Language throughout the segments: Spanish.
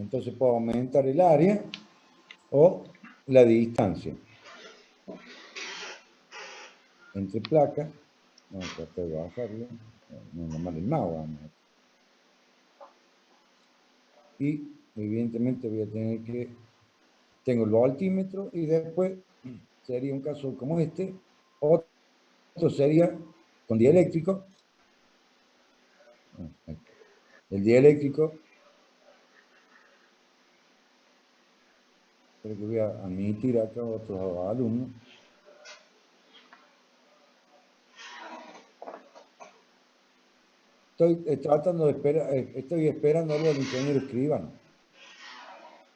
Entonces puedo aumentar el área o la distancia entre placas. Vamos a tratar de bajarlo. No es mal el mouse. Y evidentemente voy a tener que... Tengo el voltímetro y después sería un caso como este. Otro sería con dieléctrico. El dieléctrico. Creo que voy a admitir acá a otros alumnos. Estoy tratando de esperar, estoy esperándolo al ingeniero escribano.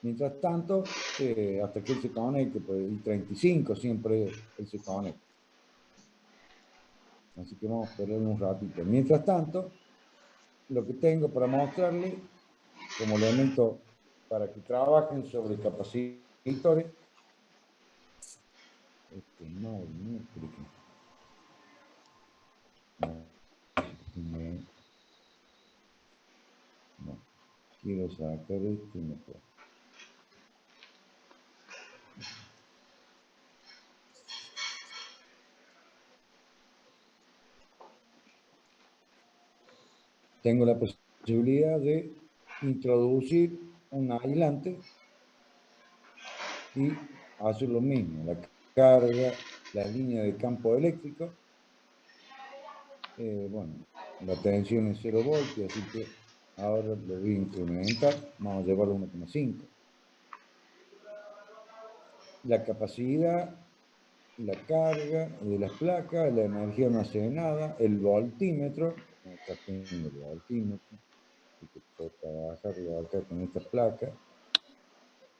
Mientras tanto, hasta que él se conecte, pues el 35 siempre él se conecta. Así que vamos a esperar un ratito. Mientras tanto, lo que tengo para mostrarle como elemento para que trabajen sobre capacitores. No, quiero sacar esto y no puedo. Tengo la posibilidad de introducir un aislante y hacer lo mismo, la carga, la línea de campo eléctrico. Bueno, la tensión es 0 voltios, así que ahora lo voy a incrementar, vamos a llevarlo a 1,5. La capacidad, la carga de las placas, la energía almacenada, el voltímetro, acá tengo el voltímetro, y que puedo trabajarlo acá con esta placa,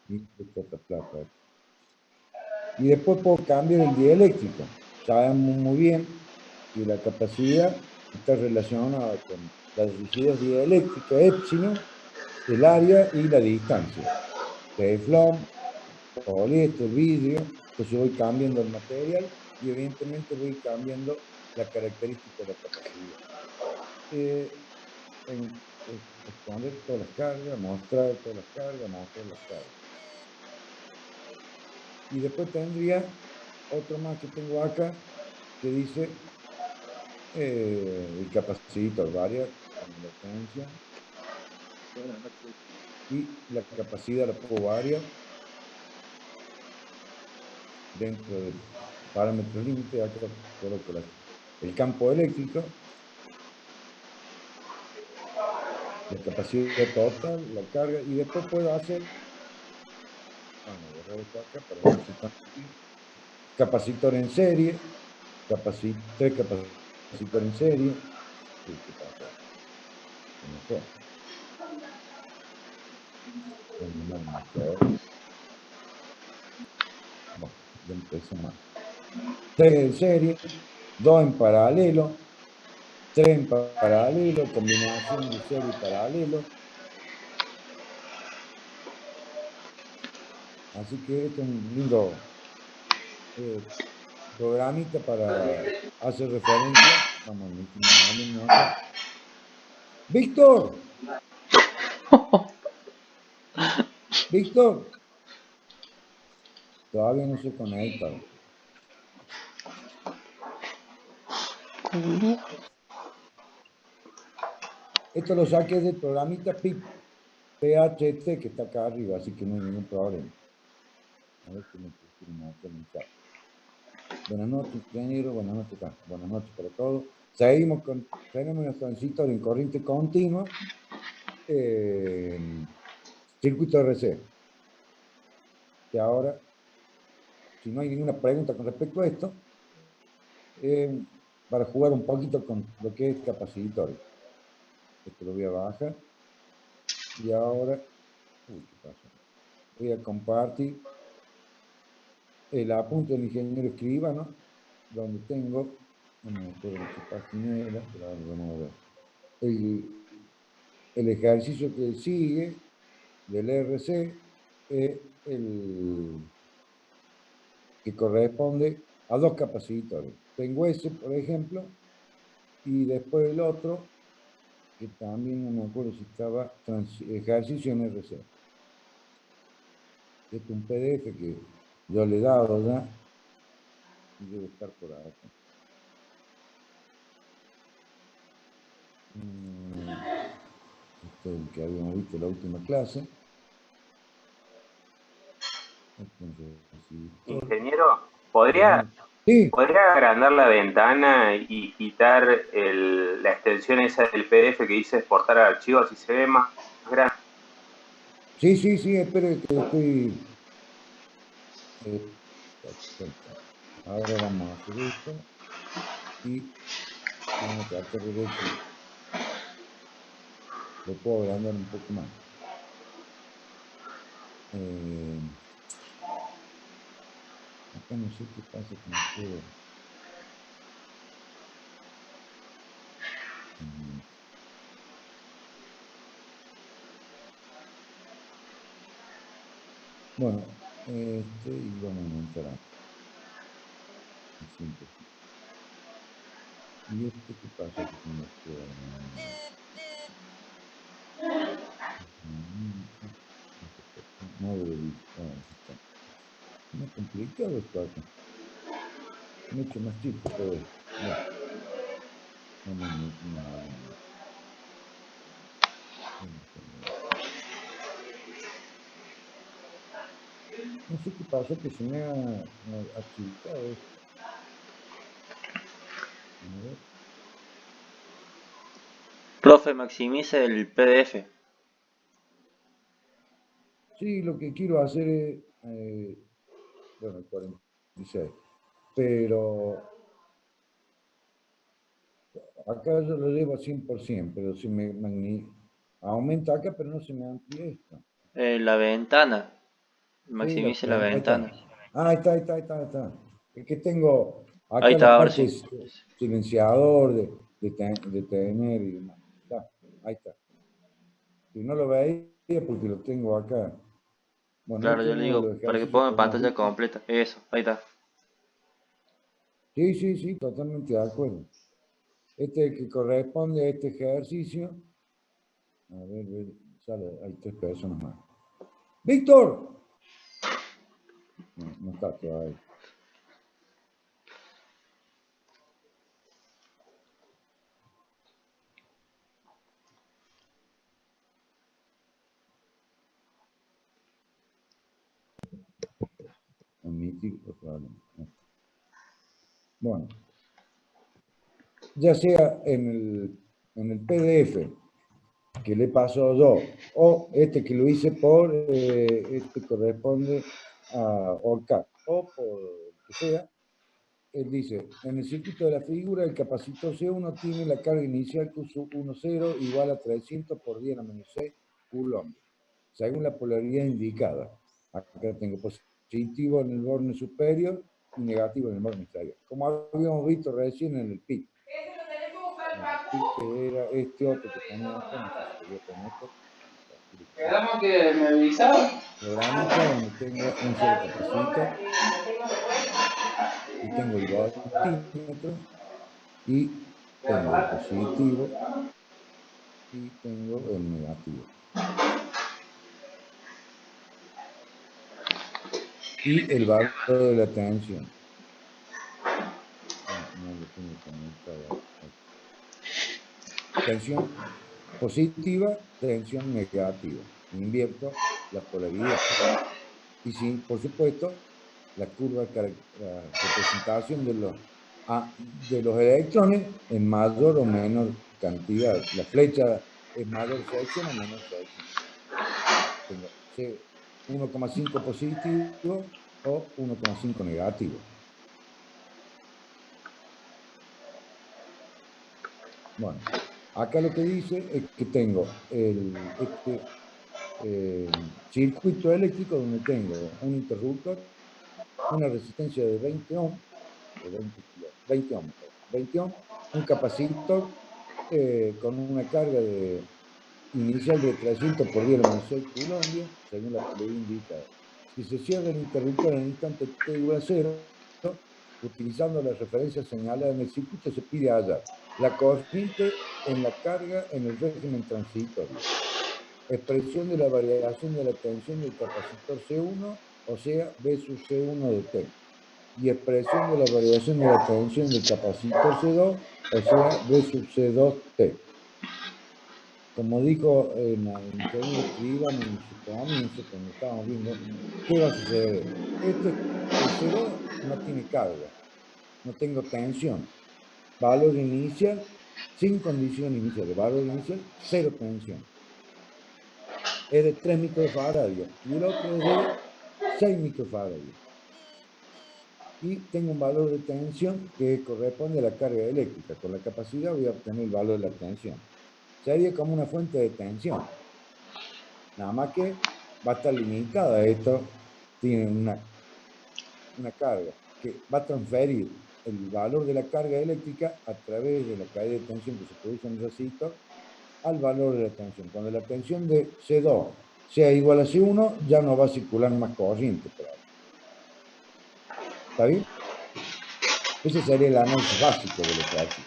y esta otra placa. Y después puedo cambiar el dieléctrico. Sabemos muy bien que la capacidad está relacionada con la rigidez dieléctrica epsilon, el área y la distancia. Teflón, poliéster, vidrio, entonces voy cambiando el material y evidentemente voy cambiando la característica de la capacidad. Exponer todas las cargas, mostrar todas las cargas, mostrar las cargas. Y después tendría otro más que tengo acá que dice el capacitor variar con la tensión y la capacidad la puedo variar dentro del parámetro límite. Acá coloco el campo eléctrico, la capacidad total, la carga, y después puedo hacer, vamos a borrar esto acá para no ser tan difícil, capacitor en serie, tres capacitor en serie. Uy, ¿qué pasó? Se me fue. Bueno, ya empecé mal. 3 en serie, 2 en paralelo, 3 en paralelo, combinación de serie y paralelo. Así que este es un lindo programita para hacer referencia. Vamos a meter un alumno acá. ¡Víctor! ¡Víctor! Todavía no se conecta. Esto lo saqué del programita PHT que está acá arriba, así que no hay ningún problema. A ver si me pusieron acá en el chat. Buenas noches, ingeniero. Buenas noches, buenas noches para todos. Tenemos un transistor en corriente continua, circuito RC. Que ahora, si no hay ninguna pregunta con respecto a esto, para jugar un poquito con lo que es capacitores. Esto lo voy a bajar. Y ahora, uy, ¿qué pasó? Voy a compartir el apunte del ingeniero escribano, donde tengo, no me acuerdo de qué página era, pero ahora vamos a ver. El ejercicio que sigue del RC es el que corresponde a 2 capacitores. Tengo ese, por ejemplo, y después el otro, que también no me acuerdo si estaba ejercicio en RC. Este es un PDF que yo le he dado ya y debe estar por acá. Este es el que habíamos visto en la última clase. Ingeniero, ¿podría Sí, agrandar la ventana y quitar la extensión esa del PDF que dice exportar archivos, así se ve más grande? sí, espere que estoy... ahora vamos a hacer esto y vamos a tratar de ver si lo puedo agrandar un poco más. Acá no sé qué pasa que no puedo. Bueno, y vamos a aumentar acá. ¿Y qué pasa que no puedo agrandar? Modo de vista. Muy complicado esto acá. Mucho más chico todo esto. Bueno, vamos a meternos algo más. No sé qué pasa, que se me ha achicado esto. A ver. Profe, maximice el PDF. Sí, lo que quiero hacer es, bueno, 46, pero acá yo lo llevo a 100%, pero se me aumenta acá, pero no se me amplía esto. La ventana. Sí, Maximice la ahí está. ventana. Ah, ahí está. Es que tengo Ahí acá está, la ahora parte sí. silenciador de tener y demás. Está, ahí está. Si no lo veía, porque lo tengo acá. Bueno, Claro, este yo es le uno de digo, los para que ejercicios ponga que hemos pantalla visto. completa. Eso, ahí está. Sí, totalmente de acuerdo. Este es el que corresponde a este ejercicio. A ver, sale, hay 3 personas más. ¡Víctor! No está todavía. Admitir los problemas. Bueno, ya sea en el PDF que le pasó yo, o este que lo hice por, este corresponde a ORCAD, o por el que sea, él dice, en el circuito de la figura, el capacitor C1 tiene la carga inicial Q10 igual a 300 por 10 a menos 6 coulombs, según la polaridad indicada. Acá tengo positivo en el borne superior y negativo en el borne inferior. Como habíamos visto recién en el PIC. El PIC que era este otro que tenía acá, no sé si lo voy a poner esto. Quedamos que me avisaba. Programita donde tengo un solo capacitor y tengo el voltímetro y tengo el positivo y tengo el negativo. Y el valor de la tensión. No lo tengo conectado. Tensión positiva, tensión negativa. Invierto la polaridad. Y sí, por supuesto, la curva, la representación de los electrones en mayor o menor cantidad. La flecha es mayor sección o menor sección. Tengo 1,5 positivo o 1,5 negativo. Bueno, acá lo que dice es que tengo este circuito eléctrico donde tengo un interruptor, una resistencia de 20 ohms, o 20 ohms, 20 ohms, un capacitor con una carga inicial de 300 por 10 a menos 6 coulombs, según la polaridad indicada. Si se cierra el interruptor en el instante t igual a 0, utilizando la referencia señalada en el circuito, se pide hallar la corriente en la carga en el régimen transitorio. expresión de la variación de la tensión del capacitor C1, o sea, B sub C1 de T. Y expresión de la variación de la tensión del capacitor C2, o sea, B sub C2T. Como dijo el ingeniero Escribano en su comienzo, cuando estábamos viendo, ¿qué va a suceder? El C2 no tiene carga, no tengo tensión. Valor inicial, sin condición inicial. Valor inicial, cero tensión. Es de 3 microfaradios y el otro es de 6 microfaradios. Y tengo un valor de tensión que corresponde a la carga eléctrica. Con la capacidad voy a obtener el valor de la tensión. Sería como una fuente de tensión. Nada más que va a estar limitada. Esto tiene una carga que va a transferir el valor de la carga eléctrica a través de la caída de tensión que se produce en el resistor al valor de la tensión. Cuando la tensión de C2 sea igual a C1, ya no va a circular más corriente por ahí. ¿Está bien? Ese sería el análisis básico del ejercicio.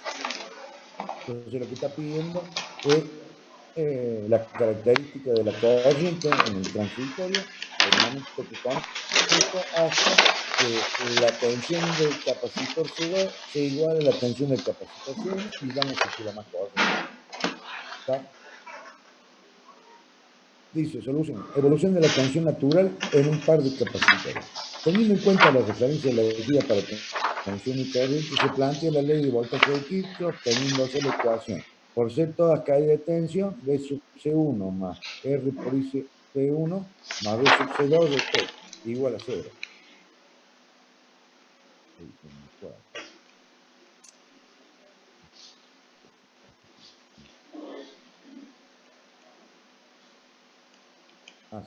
Entonces lo que está pidiendo es la característica de la corriente en el transitorio, el momento que conecto, hasta que la tensión del capacitor C2 sea igual a la tensión del capacitor C1 y ya no circula más corriente. ¿Está? Dice, solución, evolución de la tensión natural en un par de capacitores. Teniendo en cuenta la referencia elegida para tensión y corriente, se plantea la ley de voltaje de Kirchhoff, teniéndose la ecuación. Por ser todas caídas de tensión, B sub C1 más R por I P1 más B sub C2 de T, igual a 0.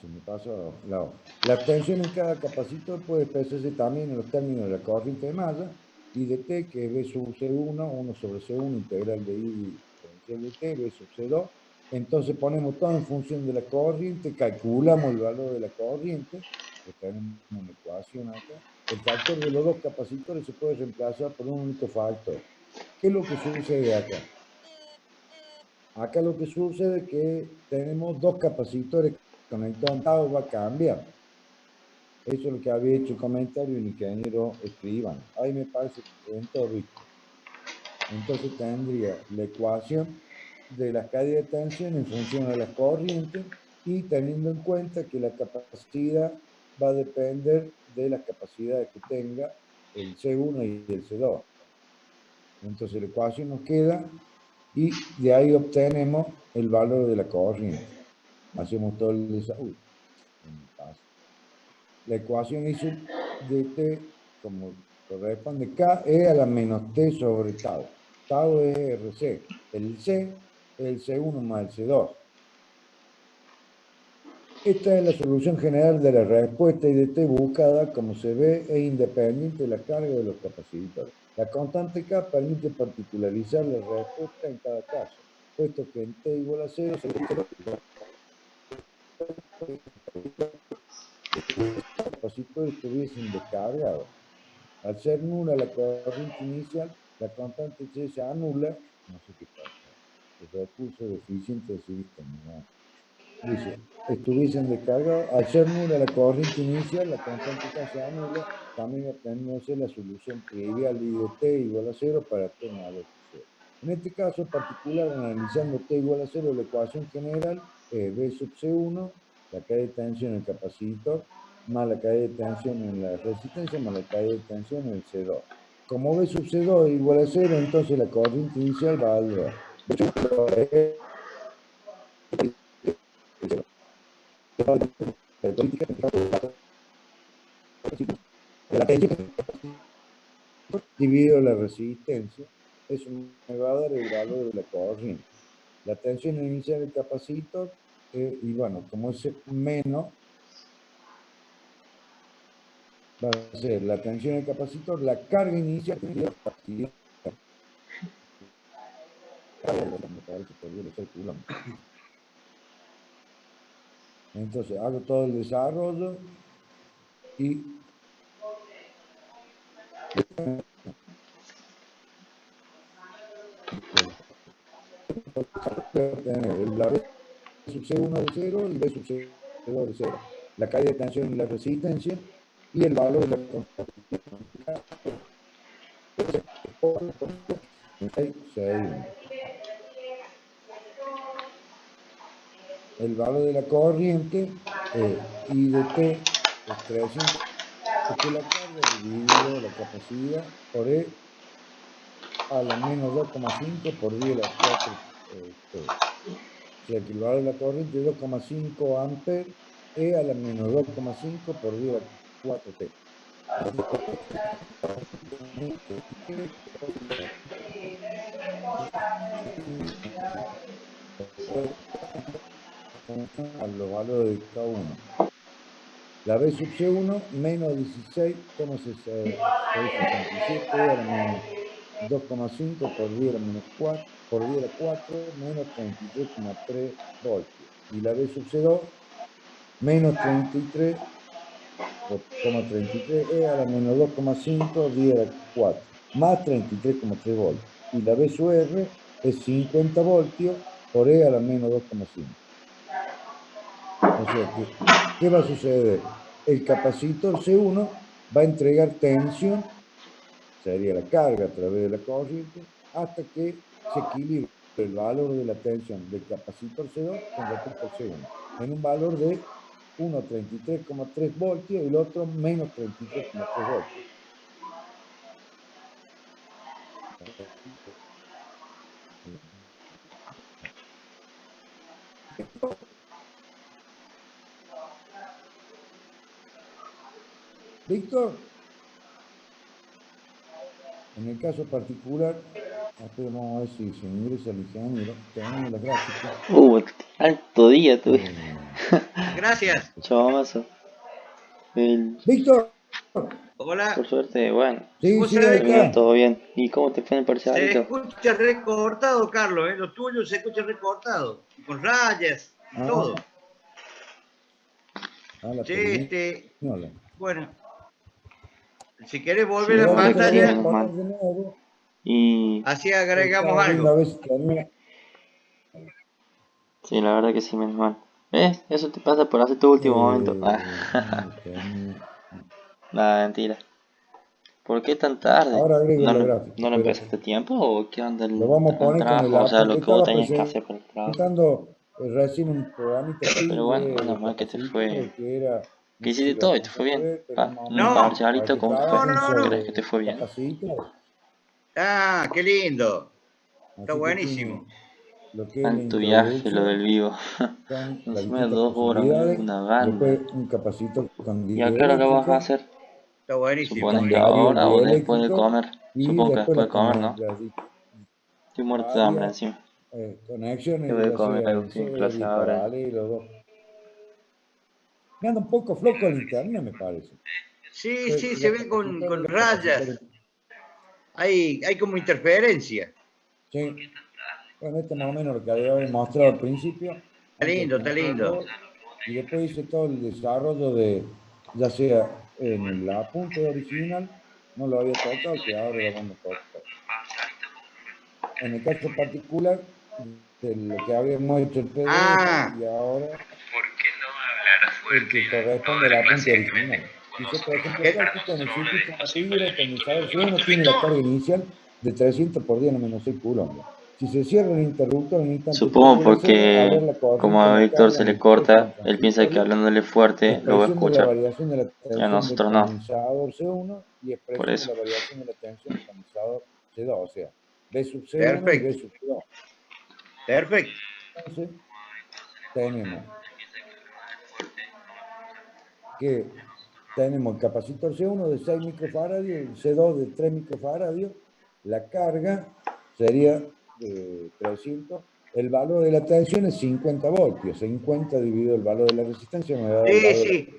Se me pasó la hoja. La tensión en cada capacitor puede expresarse también en los términos de la corriente de malla y de T, que es B sub C1, 1 sobre C1, integral de I diferencial de T, B sub C2. Entonces ponemos todo en función de la corriente, calculamos el valor de la corriente, que tenemos una ecuación acá. El factor de los dos capacitores se puede reemplazar por un único factor. ¿Qué es lo que sucede acá? Acá lo que sucede es que tenemos dos capacitores conectados, va a cambiar. Eso es lo que había hecho el comentario el ingeniero Escribano. Ahí me parece que entró Rico. Entonces tendría la ecuación de la caída de tensión en función de las corrientes y teniendo en cuenta que la capacidad va a depender de las capacidades que tenga el C1 y el C2. Entonces la ecuación nos queda y de ahí obtenemos el valor de la corriente. Hacemos todo el desarrollo. La ecuación I sub de T, como corresponde, K es a la menos T sobre tau. Tau es RC. El C es el C1 más el C2. Esta es la solución general de la respuesta I de T buscada, como se ve, es independiente de la carga de los capacitores. La constante K permite particularizar la respuesta en cada caso, puesto que en T igual a 0 se los capacitores estuviesen descargados. Al ser nula la corriente inicial, la constante C se anula, no sé qué pasa, el recurso deficiente de sistema, ¿no? Dice, estuviesen descargados, al ser nula la corriente inicial, la constante K se anula, también obtenemos la solución trivial I de T igual a 0 para T mayor que 0. En este caso particular, analizando T igual a 0, la ecuación general es B sub C1, la caída de tensión en el capacitor, más la caída de tensión en la resistencia, más la caída de tensión en el C2. Como B sub C2 es igual a 0, entonces la corriente inicial va al 2. La tensión dividido la resistencia, eso me va a dar el valor de la corriente. La tensión inicial del capacitor, y bueno, como es menos, va a ser la tensión del capacitor, la carga inicial de la capacidad. Entonces hago todo el desarrollo y tener el valor sub C1 de 0 y B sub C2 de 0. La caída de tensión y la resistencia y el valor de la el valor de la corriente I de T es 300 que la carga dividido la capacidad por E a la menos 2,5 por 10 a la 4 T. O sea que el valor de la corriente es 2,5 amperes E a la menos 2,5 por 10 a la 4 T. A los valores de K1. La B sub C1 menos 16,667 a la menos 2,5 por 10 a la menos 4 por 10 a la 4 menos 33,3 voltios. Y la B sub C2 menos 33,33 E a la menos 2,5 10 a la 4 más 33,3 voltios. Y la B sub R es 50 voltios por E a la menos 2,5. O sea que, ¿qué va a suceder? El capacitor C1 va a entregar tensión, sería la carga a través de la corriente, hasta que se equilibre el valor de la tensión del capacitor C2 con respecto al C1, en un valor de 33,3 voltios y el otro menos 33,3 voltios. Víctor, en el caso particular, vamos a ver si se ingresa el ingeniero, tenemos la gráfica. Alto día tuve. Gracias. Chamazo. Víctor, Hola. Por suerte, bueno. sí, Vos sí, sabés ahí Bien, está. todo bien. ¿Y cómo te fue en el Se parcialito? escucha recortado, Carlos, ¿eh? Lo tuyo se escucha recortado, con rayas y Ah. todo. La Sí, perinola. bueno, si querés Sí, volver a la ahora que sí, pantalla, menos mal. De nuevo, Y así agregamos estaba viendo a algo. ver si tenía. sí, la verdad que sí, menos mal. ¿Ves? Eso te pasa por hacer tu último momento. Tenía. Nada, mentira. ¿Por qué tan tarde? Ahora agrego ¿No la lo, gráfica, no lo pero empezaste a tiempo o qué onda lo vamos a el poner con el trabajo? O sea, lo apunte. que vos Estaba tenías que hacer para el trabajo. presentando recién un programita así Pero bueno, de menos mal que te capacitor fue. que era, no Que sé si hiciste lo todo y te fue alcanzaste a bien. ver, pero es más o En el menos No, para parcialito, que ¿cómo te fue? no, trabajen no, ¿Crees sobre no. que te fue bien? capacitor. Ah, qué lindo. Está Así que buenísimo. tiene lo que es la Tanto viaje, lo del introducción vivo. con las Encima de distintas 2 horas, posibilidades, una banda. después un capacitor con ¿Y a qué hora lo vas a dieléctrica hacer? Está buenísimo. ¿Supones que secundario el ahora o después de dieléctrico comer? y Supongo que después después de comer, ¿no? las Estoy muerto de hambre varias encima. conexiones, Debo de ya comer sea algo, en estoy en clase serie, ahora. paralelo. Me anda un poco flojo el internet, me parece. Sí, sí, se Los ve capacitores y con los rayas. capacitores. Hay como interferencia. Sí. Bueno, esto más o menos lo que había mostrado al principio, Está antes de lindo, está comenzar el lindo. rol, y después hice todo el desarrollo de, ya sea en el apunte original, no lo había tocado, que ahora lo vamos a tocar. En el caso particular de lo que habíamos hecho el PDF Ah, y ahora el que corresponde al apunte original. Hice, por ejemplo, práctica en el circuito de figura, el condensador C1 tiene la carga inicial de 300 por 10 a menos 6 coulombs. Si se cierra el interruptor en el instante T Supongo igual a 0, al ver porque la como corriente en a la Víctor carga se en le el espectro corta, él piensa que transitorio, hablándole fuerte lo va a expresión de la escuchar. variación de la Y a tensión del nosotros no, condensador C1 y por expresión de eso. la variación de la tensión del condensador C2, o sea, B sub C1 y B perfecto, sub C2. perfecto. Entonces, tenemos que tenemos el capacitor C1 de 6 microfaradios, el C2 de 3 microfaradios, la carga sería de 300, el valor de la tensión es 50 voltios, 50 dividido el valor de la resistencia me va a dar el Sí, valor de la... sí.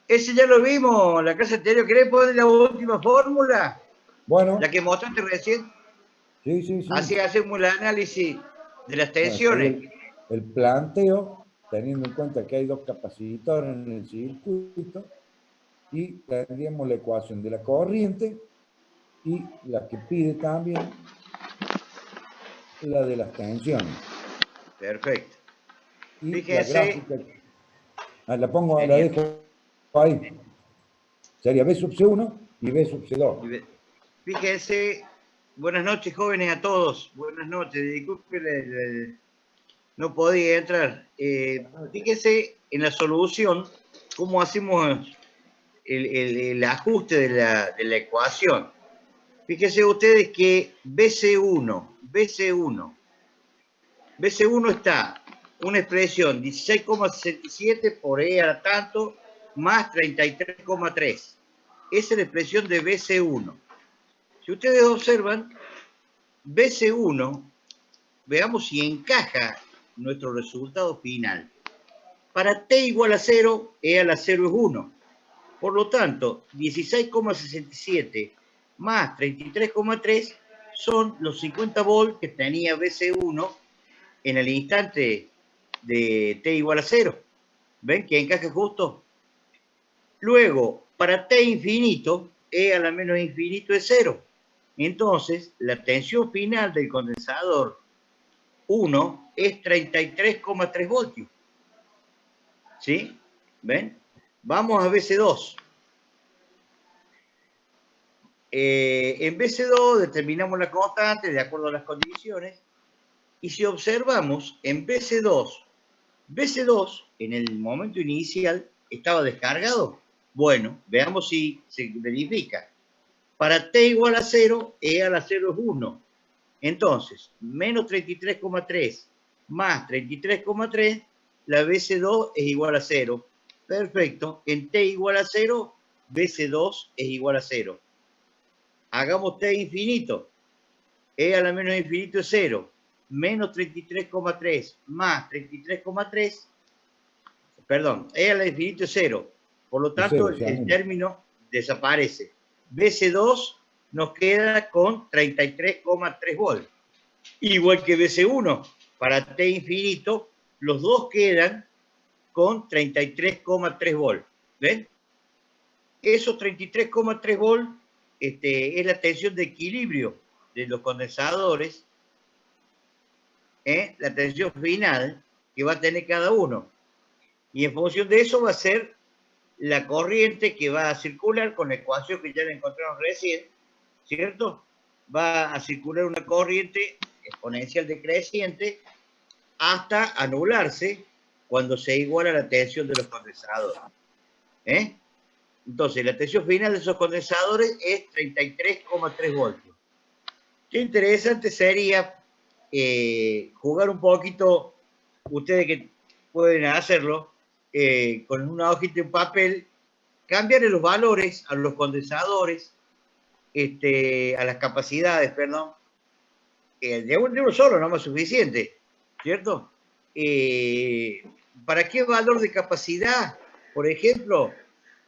Ese ya lo vimos en la clase anterior. ¿Querés poner la última fórmula? Bueno, La que mostraste recién. sí. Así hacemos el análisis de las Bueno, sería tensiones. el planteo, teniendo en cuenta que hay dos capacitores en el circuito, y tendríamos la ecuación de la corriente y la que pide también la de las tensiones. Perfecto. Y Fíjense. la gráfica, la pongo, la Genial. dejo ahí. Sería B sub C1 y B sub C2. Fíjense, buenas noches jóvenes a todos, buenas noches, disculpen, no podía entrar. Fíjense en la solución, cómo hacemos el ajuste de la ecuación. Fíjense ustedes que BC1 está una expresión 16,67 por E a la tanto más 33,3. Esa es la expresión de BC1. Si ustedes observan, BC1, veamos si encaja nuestro resultado final. Para T igual a 0, E a la 0 es 1. Por lo tanto, 16,67 más 33,3 son los 50 volts que tenía BC1 en el instante de T igual a 0. ¿Ven que encaja justo? Luego, para T infinito, E a la menos infinito es 0. Entonces, la tensión final del condensador 1 es 33,3 voltios. ¿Sí? ¿Ven? Vamos a BC2. En BC2 determinamos la constante de acuerdo a las condiciones. Y si observamos en BC2 en el momento inicial estaba descargado. Bueno, veamos si se verifica. Para T igual a 0, E a la 0 es 1. Entonces, menos 33,3 más 33,3, la BC2 es igual a 0. Perfecto. En T igual a 0, BC2 es igual a 0. Hagamos T infinito. E a la menos infinito es 0. Menos 33,3 más 33,3. Perdón, E a la infinito es 0. Por lo tanto, el término desaparece. BC2 nos queda con 33,3 volts. Igual que BC1, para T infinito, los dos quedan con 33,3 volts. ¿Ven? Esos 33,3 volts es la tensión de equilibrio de los condensadores, la tensión final que va a tener cada uno. Y en función de eso va a ser la corriente que va a circular con la ecuación que ya la encontramos recién, ¿cierto? Va a circular una corriente exponencial decreciente hasta anularse cuando se iguala la tensión de los condensadores. Entonces, la tensión final de esos condensadores es 33,3 voltios. Qué interesante sería jugar un poquito, ustedes que pueden hacerlo, con una hojita de papel, cambiarle los valores a los condensadores, a las capacidades, perdón, de uno solo no es suficiente, ¿cierto? ¿Para qué valor de capacidad, por ejemplo,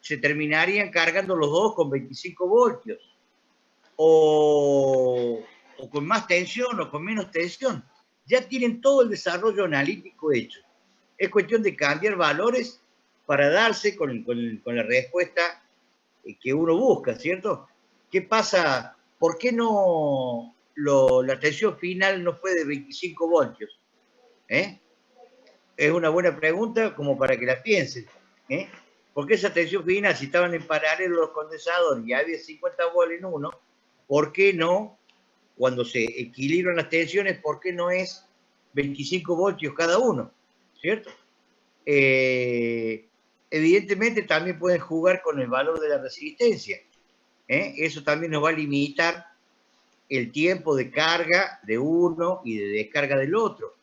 se terminarían cargando los dos con 25 voltios? O con más tensión o con menos tensión. Ya tienen todo el desarrollo analítico hecho. Es cuestión de cambiar valores para darse con la respuesta que uno busca, ¿cierto? ¿Qué pasa? ¿Por qué no la tensión final no fue de 25 voltios? Es una buena pregunta como para que la piensen. ¿Por qué esa tensión final, si estaban en paralelo los condensadores y había 50 voltios en uno, por qué no, cuando se equilibran las tensiones, por qué no es 25 voltios cada uno? ¿Cierto? Evidentemente también pueden jugar con el valor de la resistencia. Eso también nos va a limitar el tiempo de carga de uno y de descarga del otro,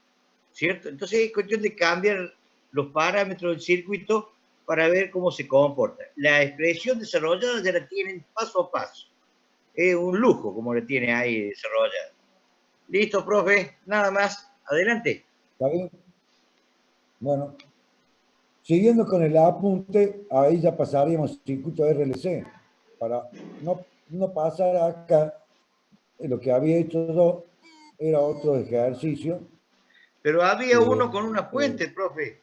¿cierto? Entonces es cuestión de cambiar los parámetros del circuito para ver cómo se comporta. La expresión desarrollada ya la tienen paso a paso. Es un lujo como la tiene ahí desarrollada. Listo, profe, nada más. Adelante. ¿Está bien? Bueno, siguiendo con el apunte, ahí ya pasaríamos al circuito RLC, para no pasar acá. Lo que había hecho yo era otro ejercicio. Pero había uno con una fuente, profe,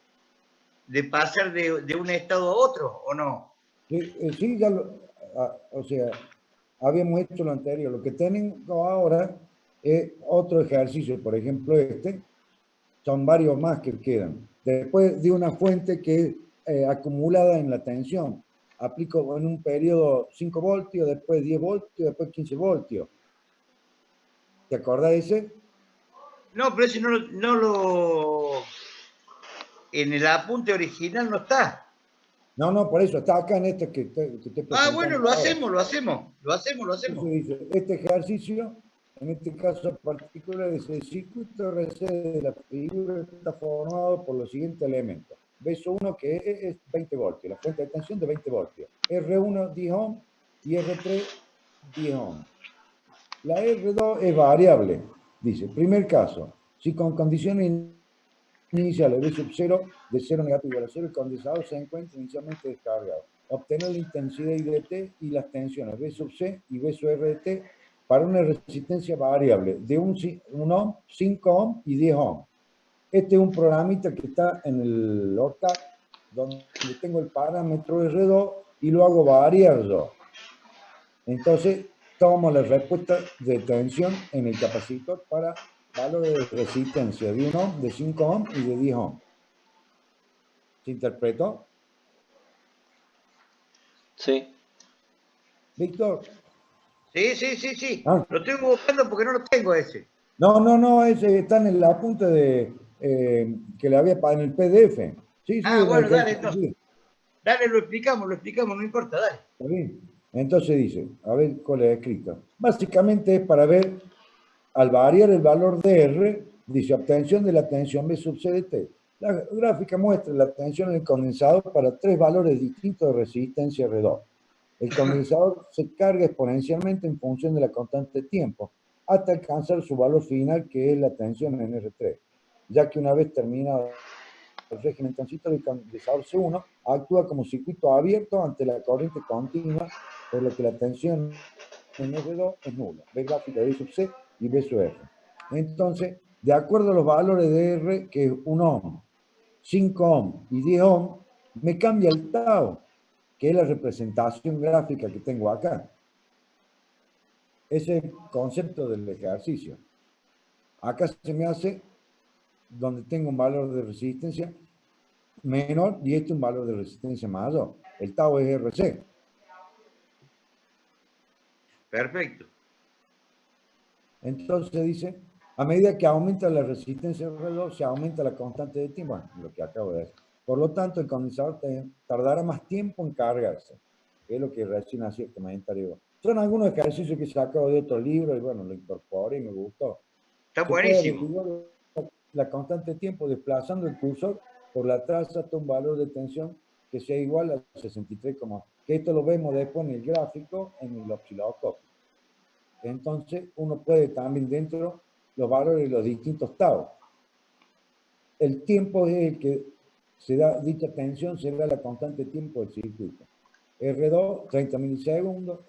de pasar de un estado a otro, ¿o no? Sí, ya o sea, habíamos hecho lo anterior. Lo que tengo ahora es otro ejercicio, por ejemplo son varios más que quedan. Después de una fuente que es acumulada en la tensión. Aplico en un periodo 5 voltios, después 10 voltios, después 15 voltios. ¿Te acordás de ese? No, pero ese en el apunte original no está. No, por eso, está acá en este que estoy presentando. Bueno, lo ahora. hacemos. Entonces dice, este ejercicio, en este caso particular, dice, el circuito RC de la figura está formado por los siguientes elementos. B1, que es 20 voltios, la fuente de tensión de 20 voltios. R1, 10 ohm, y R3, 10 ohm. La R2 es variable, dice, primer caso, si con condiciones iniciales B sub 0 de 0 negativo a 0, el condensador se encuentra inicialmente descargado. Obtener la intensidad IDT y las tensiones B sub C y B sub RT para una resistencia variable de 1 ohm, 5 ohm y 10 ohm. Este es un programita que está en el ORCAD, donde tengo el parámetro R2 y lo hago variar yo. Entonces, tomo la respuesta de tensión en el capacitor para valores de resistencia de 1 ohm, de 5 ohm y de 10 ohm. ¿Se interpretó? Sí. ¿Víctor? Sí. Ah. Lo estoy buscando porque no lo tengo ese. No, ese está en el apunte de, que le había en el PDF. Sí, Bueno, dale, sí. entonces. Dale, lo explicamos, no importa, dale. Está bien. Entonces dice, a ver cuál es escrito. Básicamente es para ver, al variar el valor de R, dice obtención de la tensión B sub C de T. La gráfica muestra la tensión del condensador para 3 valores distintos de resistencia R2. El condensador se carga exponencialmente en función de la constante de tiempo, hasta alcanzar su valor final, que es la tensión en R3, ya que una vez terminado el régimen transitorio, el condensador C1 actúa como circuito abierto ante la corriente continua, por lo que la tensión en R2 es nula. Ve gráfica de B sub C y B sub R. Entonces, de acuerdo a los valores de R, que es 1 ohm, 5 ohm y 10 ohm, me cambia el tau, que es la representación gráfica que tengo acá. Ese es el concepto del ejercicio. Acá se me hace donde tengo un valor de resistencia menor y este un valor de resistencia mayor. El tau es RC. Perfecto. Entonces dice, a medida que aumenta la resistencia R2, se aumenta la constante de tiempo. Bueno, lo que acabo de decir. Por lo tanto, el condensador tardará más tiempo en cargarse. Que es lo que recién hacía el comentario. Son algunos ejercicios que sacado de otro libro y bueno, lo incorporé y me gustó. Está Se puede buenísimo. averiguar la constante de tiempo desplazando el cursor por la traza hasta un valor de tensión que sea igual a 63, que esto lo vemos después en el gráfico, en el osciloscopio. Entonces, uno puede también dentro los valores de los distintos taus. El tiempo es el que se da, dicha tensión será la constante de tiempo del circuito. R2, 30 milisegundos,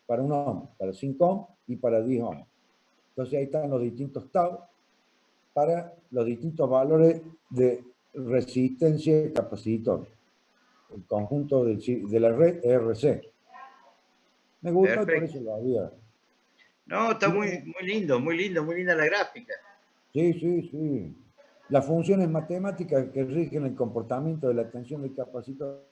para 1 ohm, para 5 ohm y para 10 ohm. Entonces ahí están los distintos tau para los distintos valores de resistencia y capacitor. El conjunto de la red RC. Me gusta y por eso lo había. No, está muy linda la gráfica. Sí. Las funciones matemáticas que rigen el comportamiento de la tensión del capacitor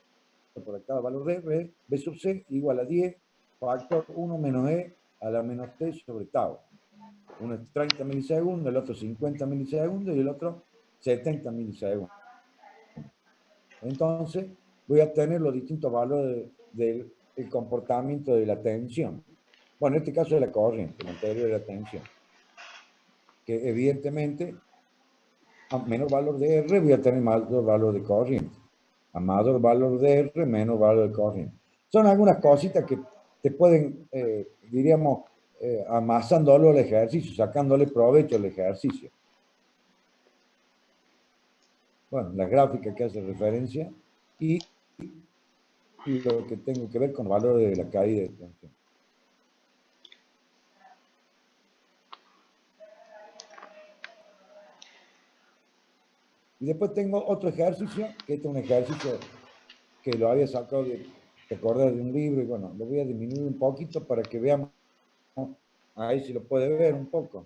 por cada valor de R, B sub C igual a 10, factor 1 menos E a la menos T sobre tau. Uno es 30 milisegundos, el otro 50 milisegundos y el otro 70 milisegundos. Entonces, voy a tener los distintos valores del comportamiento de la tensión. Bueno, en este caso es la corriente, el anterior era la tensión. Que evidentemente, a menor valor de R voy a tener mayor valor de corriente. A mayor valor de R, menor valor de corriente. Son algunas cositas que te pueden, diríamos, amasándolo al ejercicio, sacándole provecho al ejercicio. Bueno, la gráfica que hace referencia y lo que tengo que ver con el valor de la caída de tensión. Y después tengo otro ejercicio, que este es un ejercicio que lo había sacado te acordás de un libro, y bueno, lo voy a disminuir un poquito para que veamos, ahí si lo puede ver un poco.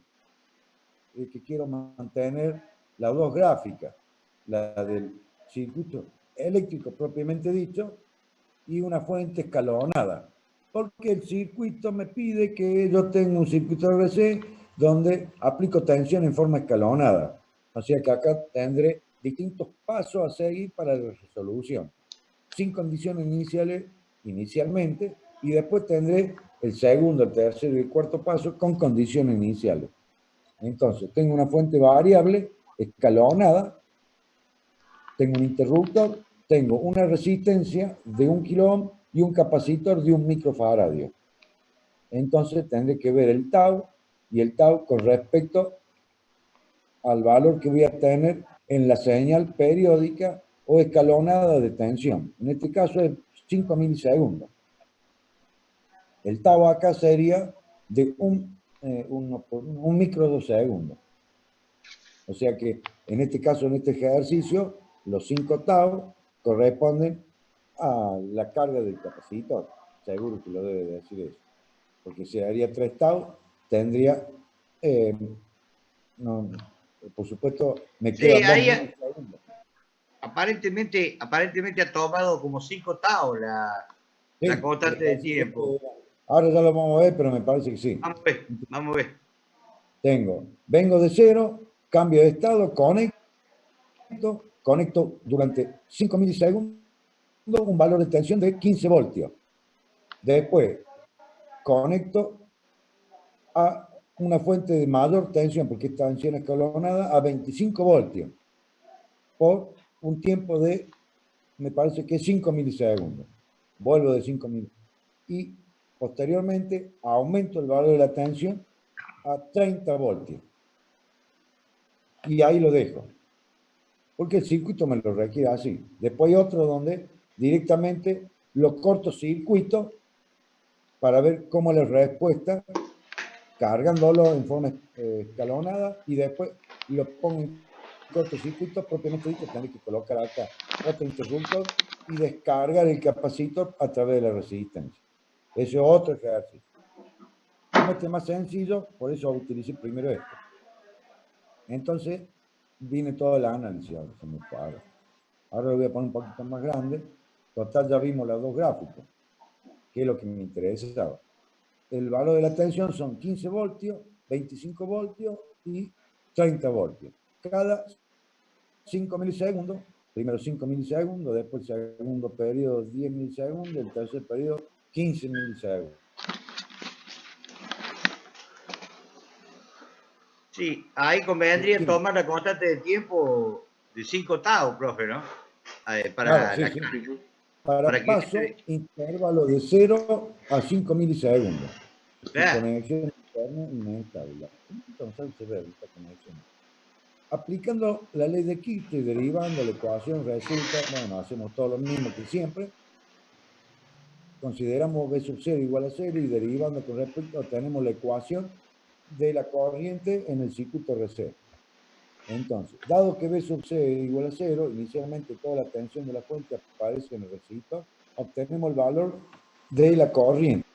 Es que quiero mantener las dos gráficas. la del circuito eléctrico propiamente dicho, y una fuente escalonada. Porque el circuito me pide que yo tenga un circuito RC donde aplico tensión en forma escalonada. O sea que acá tendré distintos pasos a seguir para la resolución. Sin condiciones inicialmente, y después tendré el segundo, el tercero y el cuarto paso con condiciones iniciales. Entonces, tengo una fuente variable escalonada, tengo un interruptor, tengo una resistencia de 1 kilo ohm y un capacitor de 1 microfaradio. Entonces tendré que ver el tau y el tau con respecto al valor que voy a tener en la señal periódica o escalonada de tensión. En este caso es 5 milisegundos. El tau acá sería de un micro 2 segundos. O sea que en este caso, en este ejercicio, los 5 tau corresponden a la carga del capacitor. Seguro que lo debe decir eso. Porque si haría 3 tau, tendría, no, por supuesto, me quedan 2 milisegundos. Aparentemente ha tomado como 5 tau la constante de tiempo. Ahora ya lo vamos a ver, pero me parece que sí. Vamos a ver. Vengo de 0, cambio de estado, conecto durante 5 milisegundos un valor de tensión de 15 voltios. Después, conecto a una fuente de mayor tensión, porque esta tensión escalonada, a 25 voltios, por un tiempo de, me parece que 5 milisegundos. Vuelvo de 5 milisegundos. Y posteriormente aumento el valor de la tensión a 30 voltios. Y ahí lo dejo. Porque el circuito me lo requiere así. Después hay otro donde directamente lo cortocircuito para ver cómo es la respuesta, cargándolo en forma escalonada, y después lo pongo en cortocircuito propiamente dicho. Tenés que colocar acá otro interruptor y descargar el capacitor a través de la resistencia. Ese es otro ejercicio. Como este es más sencillo, por eso utilicé primero esto. Entonces, viene todo el análisis. Ahora lo voy a poner un poquito más grande. Total, ya vimos los dos gráficos, que es lo que me interesaba. El valor de la tensión son 15 voltios, 25 voltios y 30 voltios. Cada 5 milisegundos, primero 5 milisegundos, después el segundo periodo 10 milisegundos, el tercer periodo 15 milisegundos. Sí, ahí convendría tomar la constante de tiempo de 5 tau, profe, ¿no? Para claro, sí. Para paso, intervalo de 0 a 5 milisegundos. Claro. Conexión interna inestable. Entonces se ve esta conexión. Aplicando la ley de Kirchhoff y derivando la ecuación resulta, bueno, hacemos todo lo mismo que siempre. Consideramos B sub 0 igual a 0 y derivando con respecto tenemos la ecuación de la corriente en el circuito RC. Entonces, dado que B sub 0 igual a 0, inicialmente toda la tensión de la fuente aparece en el resistor, obtenemos el valor de la corriente,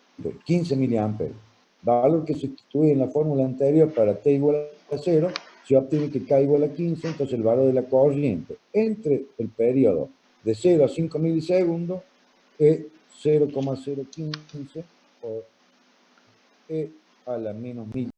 15 miliamperes. Valor que se sustituye en la fórmula anterior para T igual a 0, se obtiene que K igual a 15, entonces el valor de la corriente entre el periodo de 0 a 5 milisegundos es 0,015 por E a la menos 1000.